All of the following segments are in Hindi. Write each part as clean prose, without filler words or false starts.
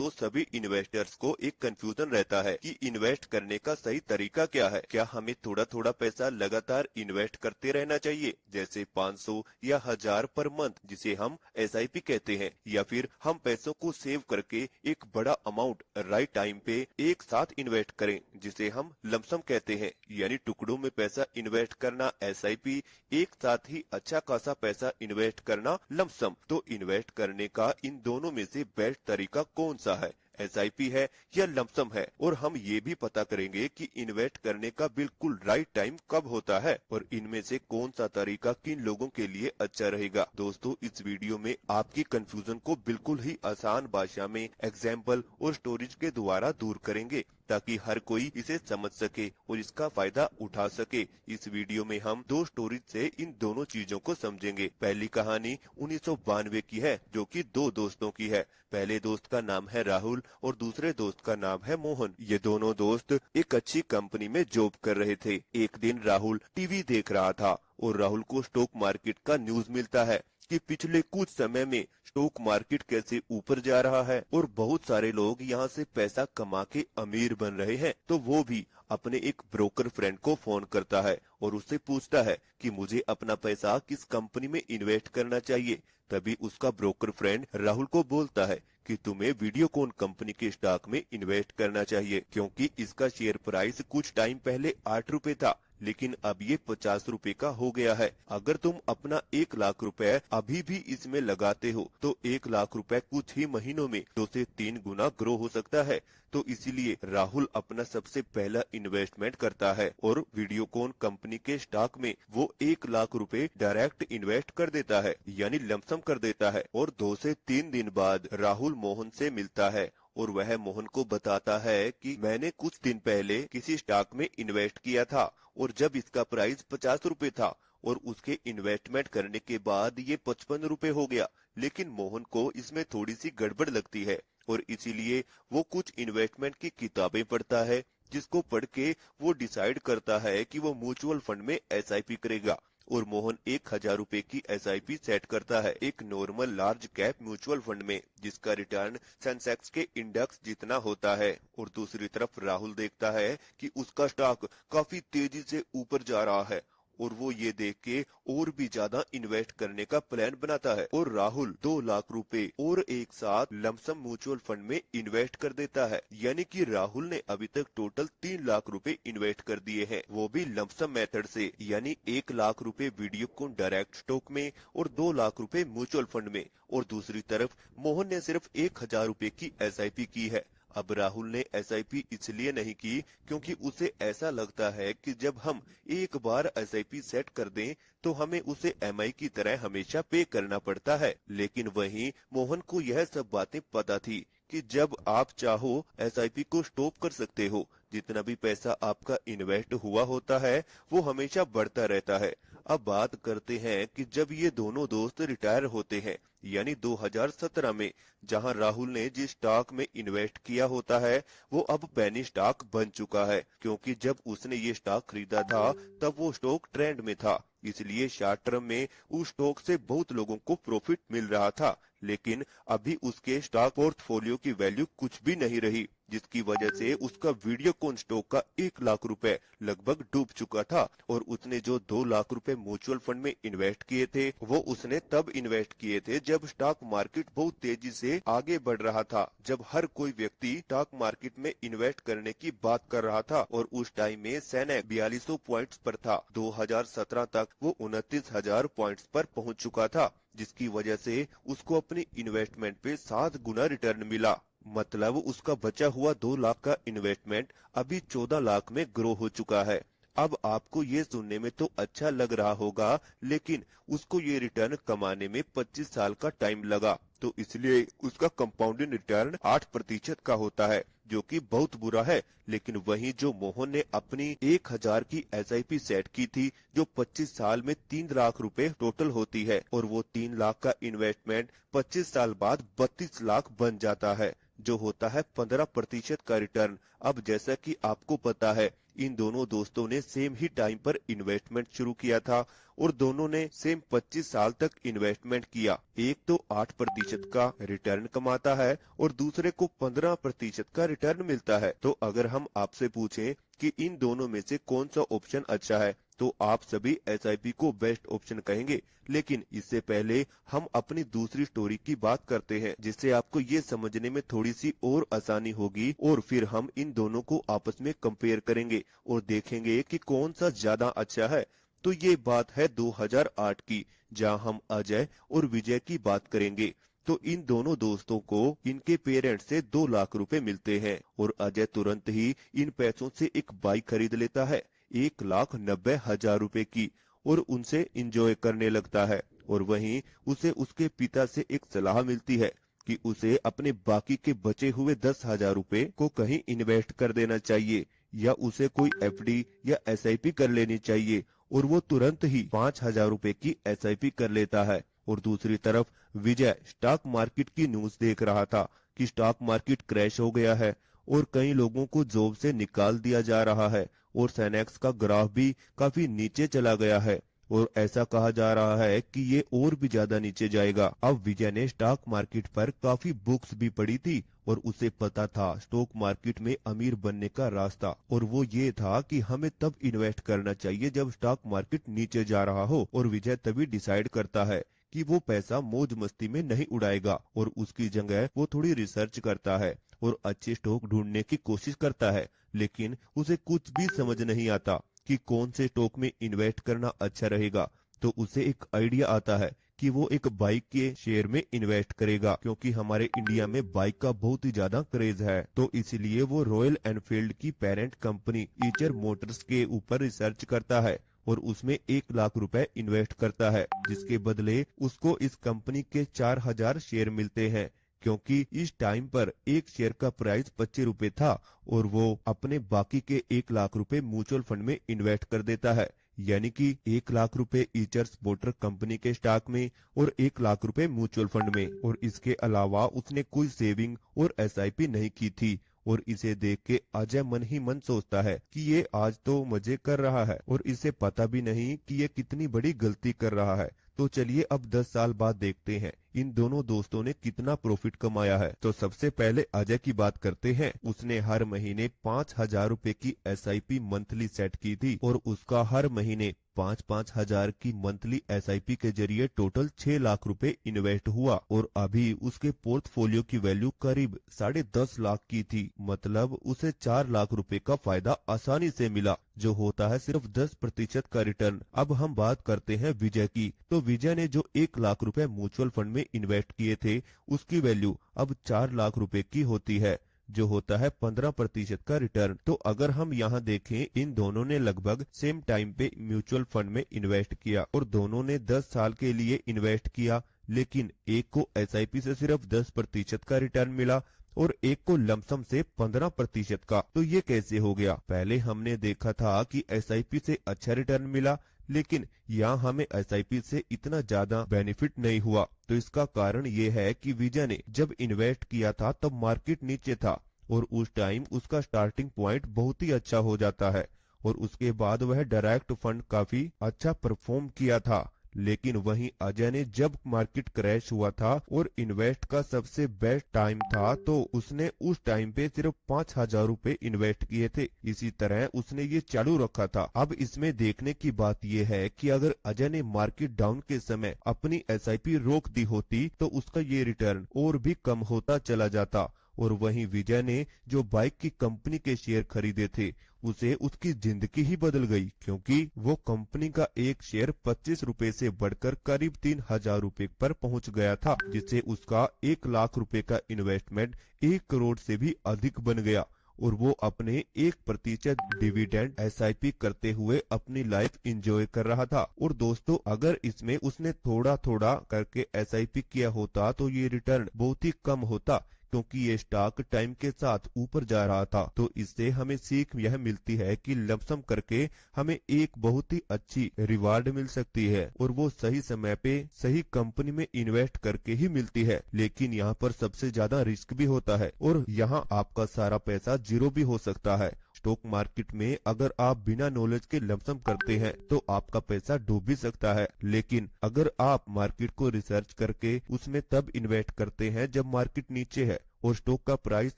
तो सभी इन्वेस्टर्स को एक कंफ्यूजन रहता है कि इन्वेस्ट करने का सही तरीका क्या है। क्या हमें थोड़ा थोड़ा पैसा लगातार इन्वेस्ट करते रहना चाहिए, जैसे 500 या 1000 पर मंथ, जिसे हम एसआईपी कहते हैं, या फिर हम पैसों को सेव करके एक बड़ा अमाउंट राइट टाइम पे एक साथ इन्वेस्ट करें, जिसे हम लमसम कहते हैं, यानी टुकड़ों में पैसा इन्वेस्ट करना एसआईपी, एक साथ ही अच्छा खासा पैसा इन्वेस्ट करना लमसम। तो इन्वेस्ट करने का इन दोनों में से बेस्ट तरीका कौन सा है, एसआईपी है या लमसम है। और हम ये भी पता करेंगे कि इन्वेस्ट करने का बिल्कुल राइट टाइम कब होता है और इनमें से कौन सा तरीका किन लोगों के लिए अच्छा रहेगा। दोस्तों, इस वीडियो में आपकी कंफ्यूजन को बिल्कुल ही आसान भाषा में एग्जाम्पल और स्टोरीज के द्वारा दूर करेंगे, ताकि हर कोई इसे समझ सके और इसका फायदा उठा सके। इस वीडियो में हम दो स्टोरीज से इन दोनों चीजों को समझेंगे। पहली कहानी 1992 की है, जो कि दो दोस्तों की है। पहले दोस्त का नाम है राहुल और दूसरे दोस्त का नाम है मोहन। ये दोनों दोस्त एक अच्छी कंपनी में जॉब कर रहे थे। एक दिन राहुल टीवी देख रहा था और राहुल को स्टॉक मार्केट का न्यूज मिलता है कि पिछले कुछ समय में स्टॉक मार्केट कैसे ऊपर जा रहा है और बहुत सारे लोग यहाँ से पैसा कमा के अमीर बन रहे हैं। तो वो भी अपने एक ब्रोकर फ्रेंड को फोन करता है और उससे पूछता है कि मुझे अपना पैसा किस कंपनी में इन्वेस्ट करना चाहिए। तभी उसका ब्रोकर फ्रेंड राहुल को बोलता है कि तुम्हें वीडियोकॉन कंपनी के स्टॉक में इन्वेस्ट करना चाहिए, क्योंकि इसका शेयर प्राइस कुछ टाइम पहले 8 रुपए था, लेकिन अब ये 50 रुपए का हो गया है। अगर तुम अपना 1 लाख रुपए अभी भी इसमें लगाते हो तो 1 लाख रुपए कुछ ही महीनों में 2 से 3 गुना ग्रो हो सकता है। तो इसीलिए राहुल अपना सबसे पहला इन्वेस्टमेंट करता है और वीडियोकॉन कंपनी के स्टॉक में वो 1 लाख रुपए डायरेक्ट इन्वेस्ट कर देता है, यानी लमसम कर देता है। और 2 से 3 दिन बाद राहुल मोहन से मिलता है और वह मोहन को बताता है कि मैंने कुछ दिन पहले किसी स्टॉक में इन्वेस्ट किया था और जब इसका प्राइस 50 रुपए था और उसके इन्वेस्टमेंट करने के बाद ये 55 रुपए हो गया। लेकिन मोहन को इसमें थोड़ी सी गड़बड़ लगती है और इसीलिए वो कुछ इन्वेस्टमेंट की किताबें पढ़ता है, जिसको पढ़ के वो डिसाइड करता है कि वो म्यूचुअल फंड में एसआईपी करेगा। और मोहन 1000 रुपए की एसआईपी सेट करता है एक normal large cap mutual fund में, जिसका रिटर्न सेंसेक्स के इंडेक्स जितना होता है। और दूसरी तरफ राहुल देखता है कि उसका स्टॉक काफी तेजी से ऊपर जा रहा है और वो ये देख के और भी ज्यादा इन्वेस्ट करने का प्लान बनाता है और राहुल 2 लाख रुपए और एक साथ लमसम म्यूचुअल फंड में इन्वेस्ट कर देता है। यानी कि राहुल ने अभी तक टोटल 3 लाख रुपए इन्वेस्ट कर दिए हैं, वो भी लमसम मेथड से, यानी 1 लाख रुपए वीडियोकॉन डायरेक्ट स्टॉक में और 2 लाख रुपए म्यूचुअल फंड में। और दूसरी तरफ मोहन ने सिर्फ 1000 रुपए की एसआईपी की है। अब राहुल ने एसआईपी इसलिए नहीं की क्योंकि उसे ऐसा लगता है कि जब हम एक बार एसआईपी सेट कर दें तो हमें उसे एमआई की तरह हमेशा पे करना पड़ता है। लेकिन वहीं मोहन को यह सब बातें पता थी कि जब आप चाहो एसआईपी को स्टॉप कर सकते हो। जितना भी पैसा आपका इन्वेस्ट हुआ होता है वो हमेशा बढ़ता रहता है। अब बात करते हैं कि जब ये दोनों दोस्त रिटायर होते हैं, यानी 2017 में, जहां राहुल ने जिस स्टॉक में इन्वेस्ट किया होता है वो अब पेनी स्टॉक बन चुका है, क्योंकि जब उसने ये स्टॉक खरीदा था तब वो स्टॉक ट्रेंड में था, इसलिए शॉर्ट टर्म में उस स्टॉक से बहुत लोगों को प्रॉफिट मिल रहा था। लेकिन अभी उसके स्टॉक पोर्टफोलियो की वैल्यू कुछ भी नहीं रही, जिसकी वजह से उसका वीडियोकॉन स्टॉक का 1 लाख रुपए लगभग डूब चुका था। और उसने जो 2 लाख रुपए म्यूचुअल फंड में इन्वेस्ट किए थे वो उसने तब इन्वेस्ट किए थे जब स्टॉक मार्केट बहुत तेजी से आगे बढ़ रहा था, जब हर कोई व्यक्ति स्टॉक मार्केट में इन्वेस्ट करने की बात कर रहा था। और उस टाइम में सेनेक्स 4200 पॉइंट्स पर था। 2017 तक वो 29,000 पॉइंट्स पर पहुंच चुका था, जिसकी वजह से उसको अपनी इन्वेस्टमेंट पे 7 गुना रिटर्न मिला। मतलब उसका बचा हुआ 2 लाख का इन्वेस्टमेंट अभी 14 लाख में ग्रो हो चुका है। अब आपको ये सुनने में तो अच्छा लग रहा होगा, लेकिन उसको ये रिटर्न कमाने में 25 साल का टाइम लगा, तो इसलिए उसका कंपाउंडिंग रिटर्न 8% का होता है, जो कि बहुत बुरा है। लेकिन वहीं जो मोहन ने अपनी 1000 की एसआईपी सेट की थी, जो 25 साल में 3 लाख रुपए टोटल होती है, और वो 3 लाख का इन्वेस्टमेंट 25 साल बाद 32 लाख बन जाता है, जो होता है 15% का रिटर्न। अब जैसा कि आपको पता है इन दोनों दोस्तों ने सेम ही टाइम पर इन्वेस्टमेंट शुरू किया था और दोनों ने सेम 25 साल तक इन्वेस्टमेंट किया। एक तो 8% का रिटर्न कमाता है और दूसरे को 15% का रिटर्न मिलता है। तो अगर हम आपसे पूछें कि इन दोनों में से कौन सा ऑप्शन अच्छा है, तो आप सभी एसआईपी को बेस्ट ऑप्शन कहेंगे। लेकिन इससे पहले हम अपनी दूसरी स्टोरी की बात करते हैं, जिससे आपको ये समझने में थोड़ी सी और आसानी होगी, और फिर हम इन दोनों को आपस में कंपेयर करेंगे और देखेंगे कि कौन सा ज्यादा अच्छा है। तो ये बात है 2008 की, जहां हम अजय और विजय की बात करेंगे। तो इन दोनों दोस्तों को इनके पेरेंट्स से 2 लाख रुपए मिलते हैं और अजय तुरंत ही इन पैसों से एक बाइक खरीद लेता है 1,90,000 रुपए की, और उनसे एंजॉय करने लगता है। और वहीं उसे उसके पिता से एक सलाह मिलती है कि उसे अपने बाकी के बचे हुए 10,000 रुपए को कहीं इन्वेस्ट कर देना चाहिए, या उसे कोई एफडी या एसआईपी कर लेनी चाहिए। और वो तुरंत ही 5,000 रुपए की एसआईपी कर लेता है। और दूसरी तरफ विजय स्टॉक मार्केट की न्यूज देख रहा था कि स्टॉक मार्केट क्रैश हो गया है और कई लोगों को जॉब से निकाल दिया जा रहा है और सेनेक्स का ग्राफ भी काफी नीचे चला गया है और ऐसा कहा जा रहा है कि ये और भी ज्यादा नीचे जाएगा। अब विजय ने स्टॉक मार्केट पर काफी बुक्स भी पढ़ी थी और उसे पता था स्टॉक मार्केट में अमीर बनने का रास्ता, और वो ये था कि हमें तब इन्वेस्ट करना चाहिए जब स्टॉक मार्केट नीचे जा रहा हो। और विजय तभी डिसाइड करता है कि वो पैसा मौज मस्ती में नहीं उड़ाएगा और उसकी जगह वो थोड़ी रिसर्च करता है और अच्छे स्टॉक ढूंढने की कोशिश करता है। लेकिन उसे कुछ भी समझ नहीं आता कि कौन से स्टॉक में इन्वेस्ट करना अच्छा रहेगा। तो उसे एक आइडिया आता है कि वो एक बाइक के शेयर में इन्वेस्ट करेगा, क्योंकि हमारे इंडिया में बाइक का बहुत ही ज्यादा क्रेज है। तो इसलिए वो रॉयल एनफील्ड की पेरेंट कंपनी ईचर मोटर्स के ऊपर रिसर्च करता है और उसमें 1 लाख रुपए इन्वेस्ट करता है, जिसके बदले उसको इस कंपनी के 4,000 शेयर मिलते हैं, क्योंकि इस टाइम पर एक शेयर का प्राइस 25 रुपए था। और वो अपने बाकी के 1 लाख रुपए म्यूचुअल फंड में इन्वेस्ट कर देता है, यानी कि 1 लाख रुपए ईचर्स मोटर कंपनी के स्टॉक में और 1 लाख रुपए म्यूचुअल फंड में। और इसके अलावा उसने कोई सेविंग और एसआईपी नहीं की थी। और इसे देख के अजय मन ही मन सोचता है कि ये आज तो मजे कर रहा है और इसे पता भी नहीं कि ये कितनी बड़ी गलती कर रहा है। तो चलिए अब 10 साल बाद देखते हैं इन दोनों दोस्तों ने कितना प्रॉफिट कमाया है। तो सबसे पहले अजय की बात करते हैं। उसने हर महीने 5,000 रुपए की एसआईपी मंथली सेट की थी और उसका हर महीने 5-5 हजार की मंथली एसआईपी के जरिए टोटल 6 लाख रुपए इन्वेस्ट हुआ और अभी उसके पोर्टफोलियो की वैल्यू करीब 10.5 लाख की थी। मतलब उसे 4 लाख रुपए का फायदा आसानी से मिला, जो होता है सिर्फ 10% का रिटर्न। अब हम बात करते हैं विजय की। तो विजय ने जो 1 लाख रुपए म्यूचुअल फंड में इन्वेस्ट किए थे, उसकी वैल्यू अब 4 लाख रुपए की होती है, जो होता है 15% का रिटर्न। तो अगर हम यहाँ देखें, इन दोनों ने लगभग सेम टाइम पे म्यूचुअल फंड में इन्वेस्ट किया और दोनों ने 10 साल के लिए इन्वेस्ट किया, लेकिन एक को एसआईपी से सिर्फ 10% का रिटर्न मिला और एक को लमसम से 15% का। तो ये कैसे हो गया? पहले हमने देखा था कि एसआईपी से अच्छा रिटर्न मिला, लेकिन यहाँ हमें एसआईपी से इतना ज्यादा बेनिफिट नहीं हुआ। तो इसका कारण ये है कि विजय ने जब इन्वेस्ट किया था तब मार्केट नीचे था और उस टाइम उसका स्टार्टिंग पॉइंट बहुत ही अच्छा हो जाता है और उसके बाद वह डायरेक्ट फंड काफी अच्छा परफॉर्म किया था। लेकिन वहीं अजय ने जब मार्केट क्रैश हुआ था और इन्वेस्ट का सबसे बेस्ट टाइम था, तो उसने उस टाइम पे सिर्फ 5,000 रुपए इन्वेस्ट किए थे। इसी तरह उसने ये चालू रखा था। अब इसमें देखने की बात ये है कि अगर अजय ने मार्केट डाउन के समय अपनी एसआईपी रोक दी होती तो उसका ये रिटर्न और भी कम होता चला जाता। और वहीं विजय ने जो बाइक की कंपनी के शेयर खरीदे थे, उसे उसकी जिंदगी ही बदल गई, क्योंकि वो कंपनी का एक शेयर 25 रुपए से बढ़कर करीब 3,000 रुपए पर पहुंच गया था, जिससे उसका 1 लाख रुपए का इन्वेस्टमेंट 1 करोड़ से भी अधिक बन गया और वो अपने 1% डिविडेंड एसआईपी करते हुए अपनी लाइफ एंजॉय कर रहा था। और दोस्तों, अगर इसमें उसने थोड़ा थोड़ा करके एसआईपी किया होता तो ये रिटर्न बहुत ही कम होता, क्योंकि ये स्टॉक टाइम के साथ ऊपर जा रहा था। तो इससे हमें सीख यह मिलती है कि लमसम करके हमें एक बहुत ही अच्छी रिवार्ड मिल सकती है और वो सही समय पे सही कंपनी में इन्वेस्ट करके ही मिलती है। लेकिन यहाँ पर सबसे ज्यादा रिस्क भी होता है और यहाँ आपका सारा पैसा जीरो भी हो सकता है। स्टॉक मार्केट में अगर आप बिना नॉलेज के लमसम करते हैं तो आपका पैसा डूब भी सकता है, लेकिन अगर आप मार्केट को रिसर्च करके उसमें तब इन्वेस्ट करते हैं जब मार्केट नीचे है और स्टॉक का प्राइस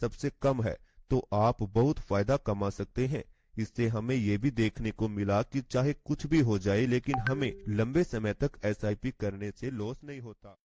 सबसे कम है, तो आप बहुत फायदा कमा सकते हैं। इससे हमें ये भी देखने को मिला कि चाहे कुछ भी हो जाए, लेकिन हमें लंबे समय तक SIP करने से लॉस नहीं होता।